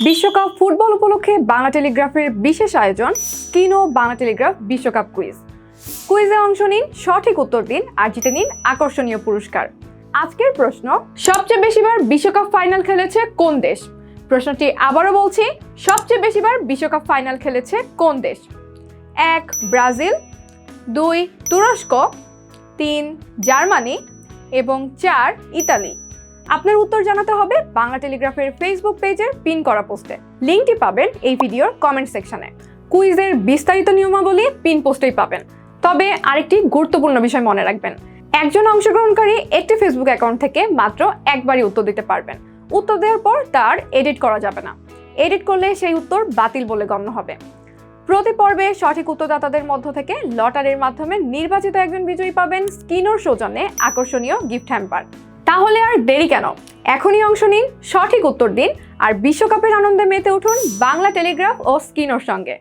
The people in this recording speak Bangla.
বিশ্বকাপ ফুটবল উপলক্ষে বাংলা টেলিগ্রাফের বিশেষ আয়োজন স্কিনো বাংলা টেলিগ্রাফ বিশ্বকাপ কুইজ। কুইজে অংশ নিন, সঠিক উত্তর দিন আর জিতে নিন আকর্ষণীয় পুরস্কার। আজকের প্রশ্ন, সবচেয়ে বেশিবার বিশ্বকাপ ফাইনাল খেলেছে কোন দেশ? প্রশ্নটি আবারও বলছি, সবচেয়ে বেশিবার বিশ্বকাপ ফাইনাল খেলেছে কোন দেশ? 1 ব্রাজিল, 2 তুরস্ক, 3 জার্মানি এবং 4 ইতালি। আপনার উত্তর জানাতে হবে বাংলা টেলিগ্রাফের ফেসবুক পেজের পিন করা পোস্টে। লিংকটি পাবেন এই ভিডিওর কমেন্ট সেকশনে। কুইজের বিস্তারিত নিয়মাবলী পিন পোস্টেই পাবেন। তবে আরেকটি গুরুত্বপূর্ণ বিষয় মনে রাখবেন, একজন অংশগ্রহণকারী একটি ফেসবুক অ্যাকাউন্ট থেকে মাত্র একবারই উত্তর দিতে পারবেন। উত্তর দেওয়ার পর তার এডিট করা যাবে না। এডিট করলে সেই উত্তর বাতিল বলে গণ্য হবে। প্রতি পর্বে সঠিক উত্তরদাতাদের মধ্য থেকে লটারির মাধ্যমে নির্বাচিত একজন বিজয়ী পাবেন স্কিনোর সৌজন্যে আকর্ষণীয় গিফট হ্যাম্পার। তাহলে আর দেরি কেন, এখনই অংশ নিন, সঠিক উত্তর দিন আর বিশ্বকাপের আনন্দে মেতে উঠুন বাংলা টেলিগ্রাফ ও স্কিনোর সঙ্গে।